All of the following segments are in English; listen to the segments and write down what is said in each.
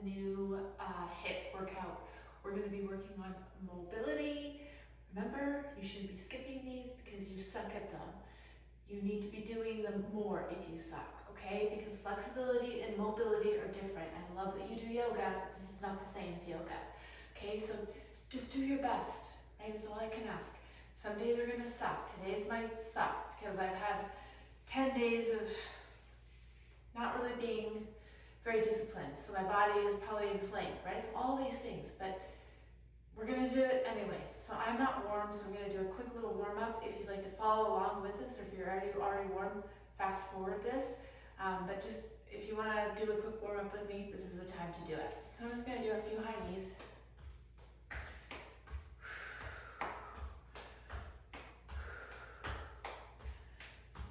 new HIIT workout. We're going to be working on mobility. Remember, you shouldn't be skipping these because you suck at them. You need to be doing them more if you suck, okay? Because flexibility and mobility are different. I love that you do yoga, but this is not the same as yoga, okay? So just do your best, right? That's all I can ask. Some days are gonna suck. Today's might suck because I've had 10 days of not really being very disciplined. So my body is probably inflamed, right? So all these things, but we're gonna do it anyways. So I'm not warm, so I'm gonna do a quick little warm up. If you'd like to follow along with this, or if you're already warm, fast forward this. But just if you wanna do a quick warm up with me, this is the time to do it. So I'm just gonna do a few high knees.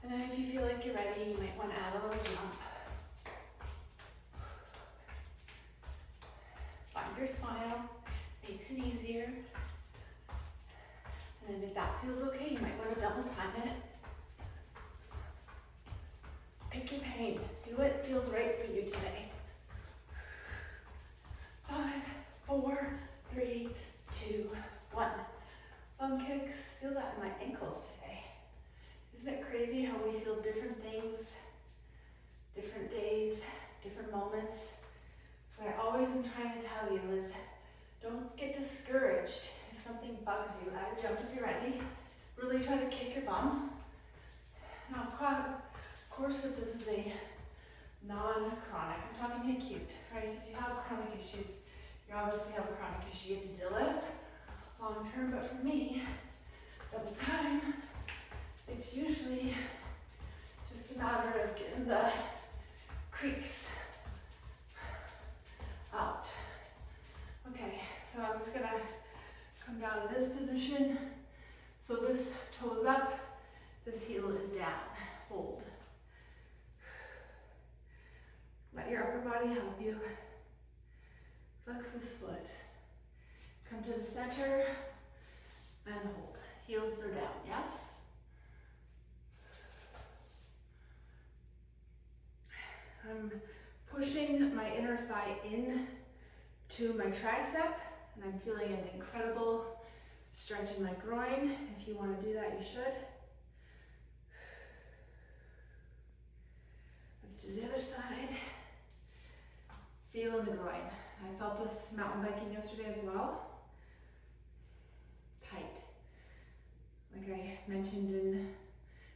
And then if you feel like you're ready, you might wanna add a little jump. Find your smile, makes it easier. And then if that feels okay, you might want to double time it. Pick your pain. Do what feels right for you today. 5, 4, 3, 2, 1. Thumb kicks. Feel that in my ankles today. Isn't it crazy how we feel different things, different days, different moments? So I always am trying to tell you is don't get discouraged if something bugs you. Add a jump if you're ready. Really try to kick your bum. Now, of course, if this is a non-chronic, I'm talking acute, right? If you have chronic issues, you obviously have a chronic issue you have to deal with long term, but for me, double time, it's usually just a matter of getting the creaks out. Okay, so I'm just gonna come down to this position. So this toe is up, this heel is down. Hold. Let your upper body help you. Flex this foot. Come to the center and hold. Heels are down, yes? I'm pushing my inner thigh in to my tricep, and I'm feeling an incredible stretch in my groin. If you want to do that, you should. Let's do the other side. Feel in the groin. I felt this mountain biking yesterday as well. Tight. Like I mentioned in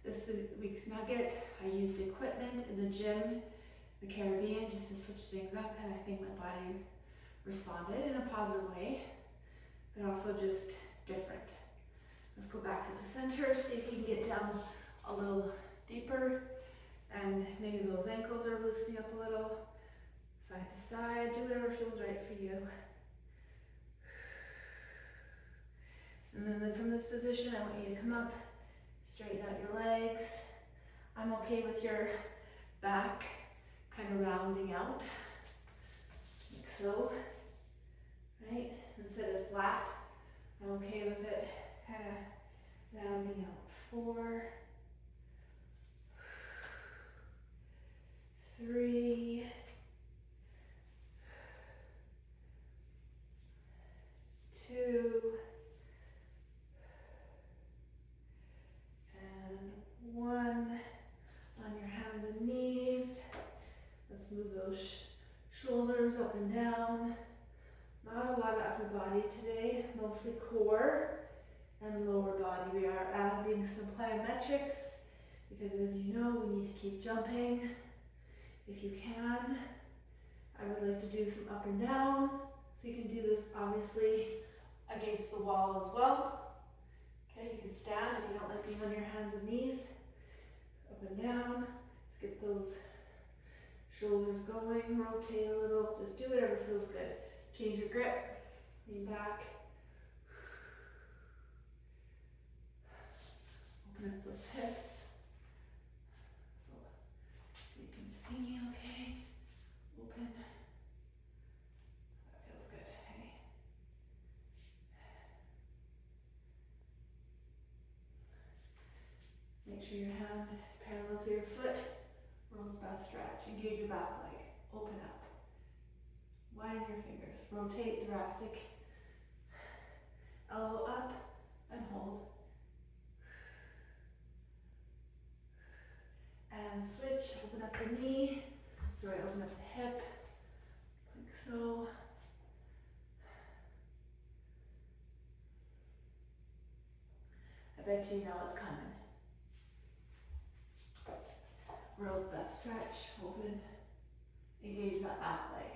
this week's nugget, I used equipment in the gym, in the Caribbean, just to switch things up, and I think my body responded in a positive way, but also just different. Let's go back to the center, see if we can get down a little deeper, and maybe those ankles are loosening up a little. Side to side, do whatever feels right for you. And then from this position, I want you to come up, straighten out your legs. I'm okay with your back kind of rounding out, like so, right? Instead of flat, I'm okay with it kind of rounding out. 4, 3, 2, and 1. On your hands and knees. Let's move those shoulders up and down. Not a lot of upper body today, mostly core and lower body. We are adding some plyometrics because, as you know, we need to keep jumping. If you can, I would like to do some up and down. So you can do this obviously against the wall as well. Okay, you can stand if you don't like being on your hands and knees. Up and down. Let's get those shoulders going. Rotate a little. Just do whatever feels good. Change your grip. Lean back. Open up those hips. So you can see me okay. Open. That feels good. Hey. Make sure your hand is parallel to your foot. Rose back stretch. Engage your back leg. Open up. Widen your fingers. Rotate thoracic. Elbow up and hold. And switch. Open up the knee. Sorry, open up the hip. Like so. I bet you know it's coming. World's best stretch. Open. Engage that back leg.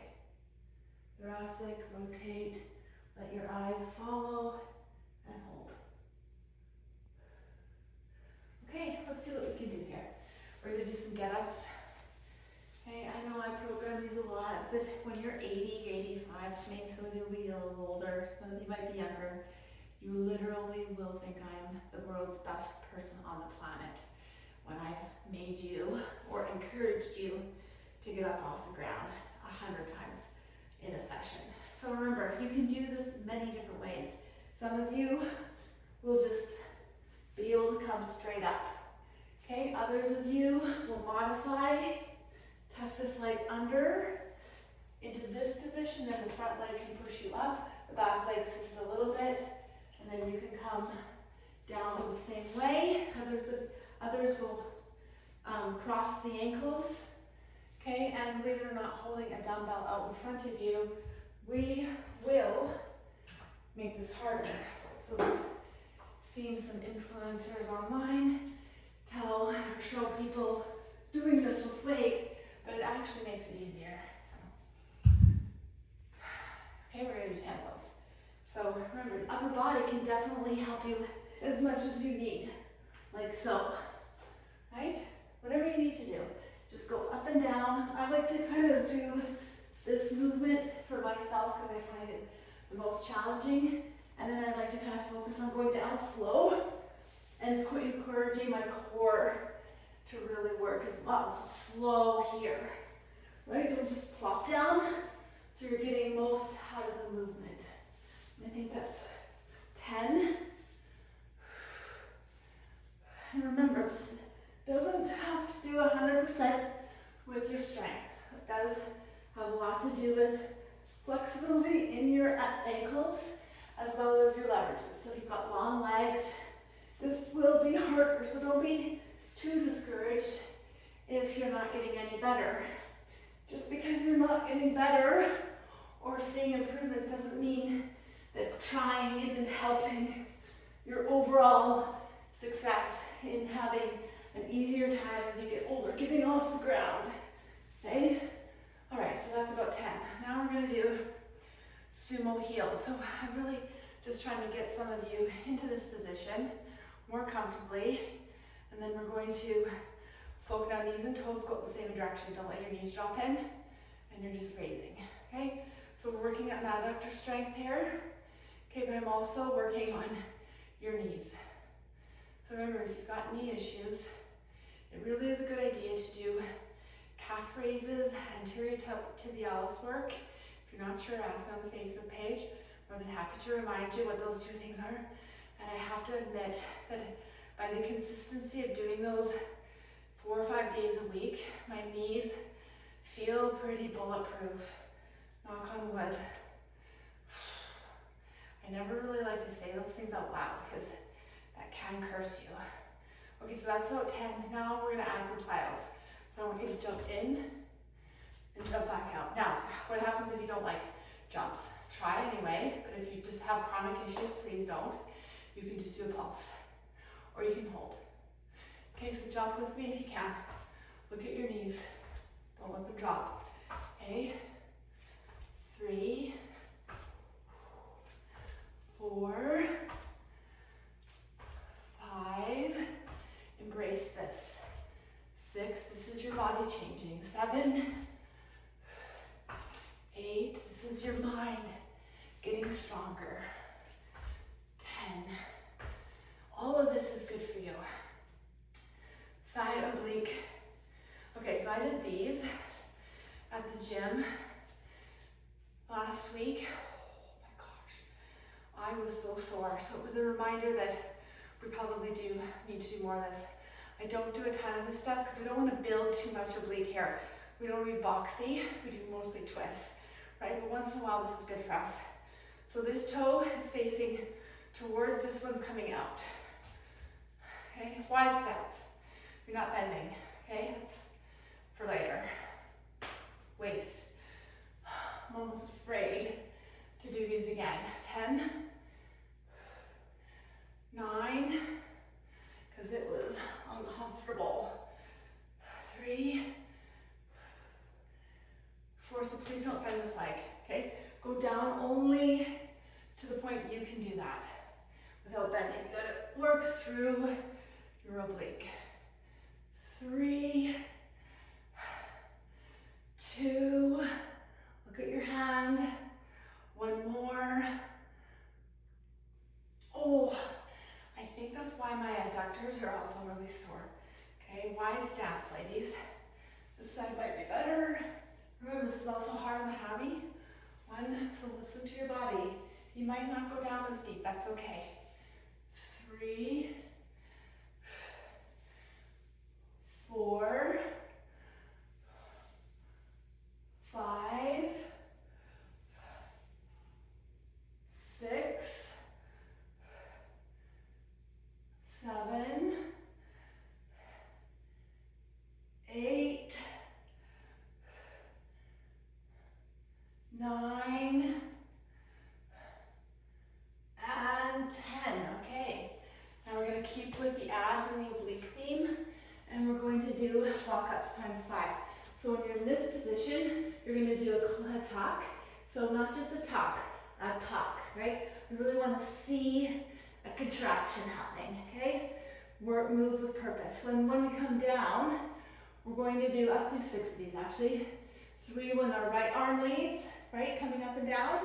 Thoracic, rotate. Let your eyes follow and hold. Okay, let's see what we can do here. We're going to do some get-ups. Okay, I know I program these a lot, but when you're 80, 85, maybe some of you will be a little older, some of you might be younger, you literally will think I'm the world's best person on the planet when I've made you or encouraged you to get up off the ground 100 times in a session. So remember, you can do this many different ways. Some of you will just be able to come straight up. Okay, others of you will modify, tuck this leg under into this position, then the front leg can push you up, the back leg just a little bit, and then you can come down the same way. Others will cross the ankles. Okay, and believe it or not, holding a dumbbell out in front of you, we will make this harder. So we've seen some influencers online show people doing this with weight, but it actually makes it easier. So, okay, we're gonna do 10 of those. So remember, upper body can definitely help you as much as you need, like so, right? Whatever you need to do. Just go up and down. I like to kind of do this movement for myself because I find it the most challenging. And then I like to kind of focus on going down slow and encouraging my core to really work as well. So slow here, right? Don't just plop down. So you're getting most out of the movement. I think that's 10. And remember, this doesn't have to do 100% with your strength. It does have a lot to do with flexibility in your ankles as well as your leverages. So if you've got long legs, this will be harder. So don't be too discouraged if you're not getting any better. Just because you're not getting better or seeing improvements doesn't mean that trying isn't helping your overall success in having an easier time as you get older, getting off the ground. Okay? All right, so that's about 10. Now we're going to do sumo heels. So I'm really just trying to get some of you into this position more comfortably. And then we're going to focus on knees and toes, go the same direction. Don't let your knees drop in, and you're just raising. Okay? So we're working on adductor strength here. Okay, but I'm also working on your knees. So remember, if you've got knee issues, it really is a good idea to do calf raises, anterior tibialis work. If you're not sure, ask me on the Facebook page. I'm more than happy to remind you what those two things are. And I have to admit that by the consistency of doing those 4 or 5 days a week, my knees feel pretty bulletproof. Knock on wood. I never really like to say those things out loud because that can curse you. Okay, so that's about 10. Now we're gonna add some plyos. So I want you to jump in and jump back out. Now, what happens if you don't like jumps? Try anyway, but if you just have chronic issues, please don't. You can just do a pulse, or you can hold. Okay, so jump with me if you can. Look at your knees. Don't let them drop. Okay, 3, 4, 5, embrace this. 6, this is your body changing. 7, 8, this is your mind getting stronger. 10, all of this is good for you. Side oblique. Okay, so I did these at the gym last week. Oh my gosh, I was so sore. So it was a reminder that we probably do need to do more of this. I don't do a ton of this stuff because we don't want to build too much oblique here. We don't want to be boxy, we do mostly twists. right? But once in a while, this is good for us. So this toe is facing towards this one's coming out. Okay, wide stance. You're not bending, okay? That's for later. Waist. I'm almost afraid to do these again. 10, 9, because it was uncomfortable. 3, 4, so please don't bend this leg, okay? Go down only to the point you can do that without bending. You gotta work through your oblique. 3, 2, look at your hand. 1 more. Oh, I think that's why my adductors are also really sore. Okay, wide stance, ladies. This side might be better. Remember, this is also hard on the hammy. 1, so listen to your body. You might not go down as deep, that's okay. 3, 4, 5, 6, 7, 8, 9, and 10. Okay, now we're going to keep with the abs and the oblique theme, and we're going to do walk-ups times 5. So when you're in this position, you're going to do a tuck. So not just a tuck, right? We really want to see a contraction happening, okay? Move with purpose. When we come down, we're going to do, let's do 6 of these actually. 3 when our right arm leads, right? Coming up and down.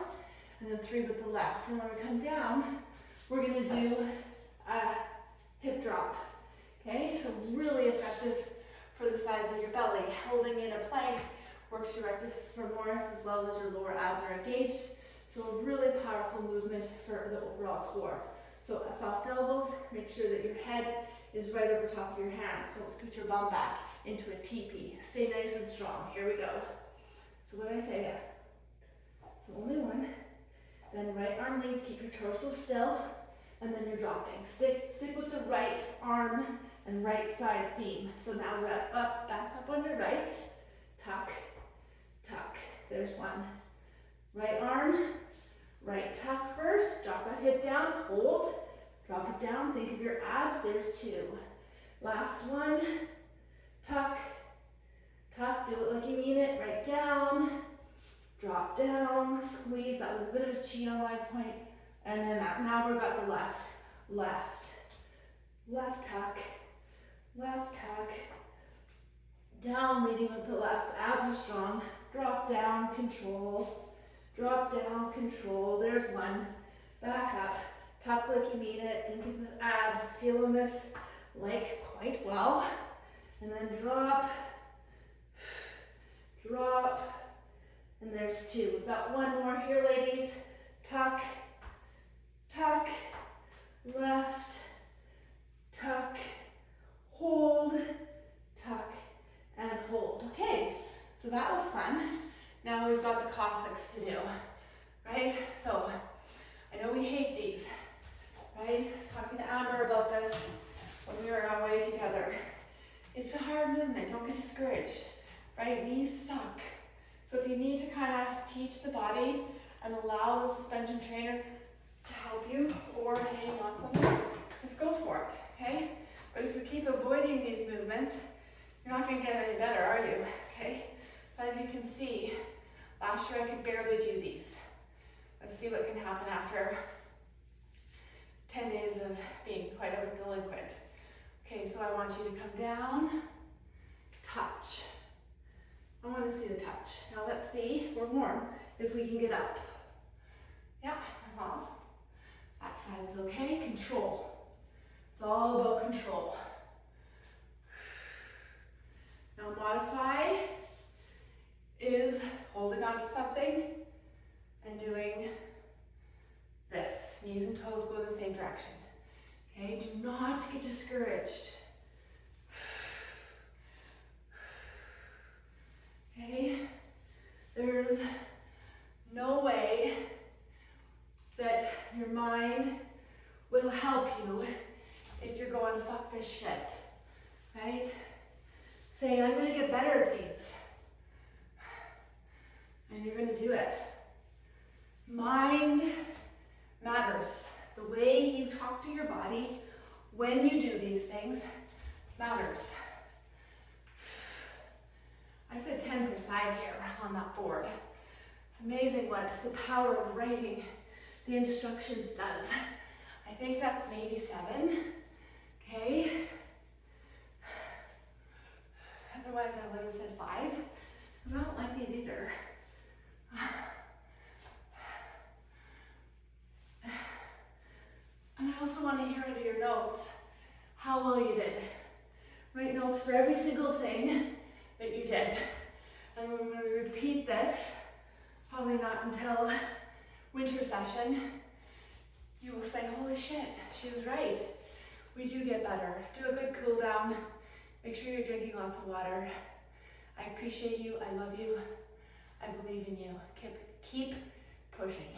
And then 3 with the left. And when we come down, we're going to do a hip drop. Okay, so really effective for the sides of your belly. Holding in a plank works your rectus femoris as well as your lower abs are engaged. So a really powerful movement for the overall core. So soft elbows, make sure that your head is right over top of your hands. Don't scoot your bum back into a teepee. Stay nice and strong. Here we go. So what did I say there? So only 1. Then right arm leads, keep your torso still, and then you're dropping. Stick with the right arm and right side theme. So now wrap up, back up on your right, tuck, tuck. There's 1. Right arm, right tuck first, drop that hip down, hold, drop it down, think of your abs, there's 2. Last 1, tuck, tuck, do it like you mean it, right down, drop down, squeeze, that was a bit of a chi on live point, and then now we've got the left, left tuck, down, leading with the left, abs are strong, drop down, control, there's 1, back up, tuck like you mean it, think of the abs, feeling this like quite well, and then drop, and there's 2. We've got 1 more here, ladies. Tuck, tuck, left, tuck, hold, tuck, and hold. Okay, so that was fun. Now we've got the Cossacks to do, right? So I know we hate these, right? I was talking to Amber about this when we were away together. It's a hard movement, don't get discouraged, right? Knees suck. So if you need to kind of teach the body and allow the suspension trainer to help you or hang on something, let's go for it, okay? But if you keep avoiding these movements, you're not going to get any better, are you? Okay? So as you can see, last year I could barely do these. Let's see what can happen after 10 days of being quite a delinquent. Okay, so I want you to come down, touch. I want to see the touch. Now let's see, we're warm, if we can get up. Yeah, that side is okay. Control. It's all about control. Now modify is holding on to something and doing this. Knees and toes go in the same direction. Okay, do not get discouraged. Okay, there's saying, I'm gonna get better at these. And you're gonna do it. Mind matters. The way you talk to your body when you do these things matters. I said 10 per side here on that board. It's amazing what the power of writing the instructions does. I think that's maybe 7. Okay. Otherwise I would have said 5, because I don't like these either. And I also want to hear out of your notes how well you did. Write notes for every single thing that you did. And when we repeat this, probably not until winter session, you will say, holy shit, she was right. We do get better. Do a good cool down. Make sure you're drinking lots of water. I appreciate you. I love you. I believe in you. Keep pushing.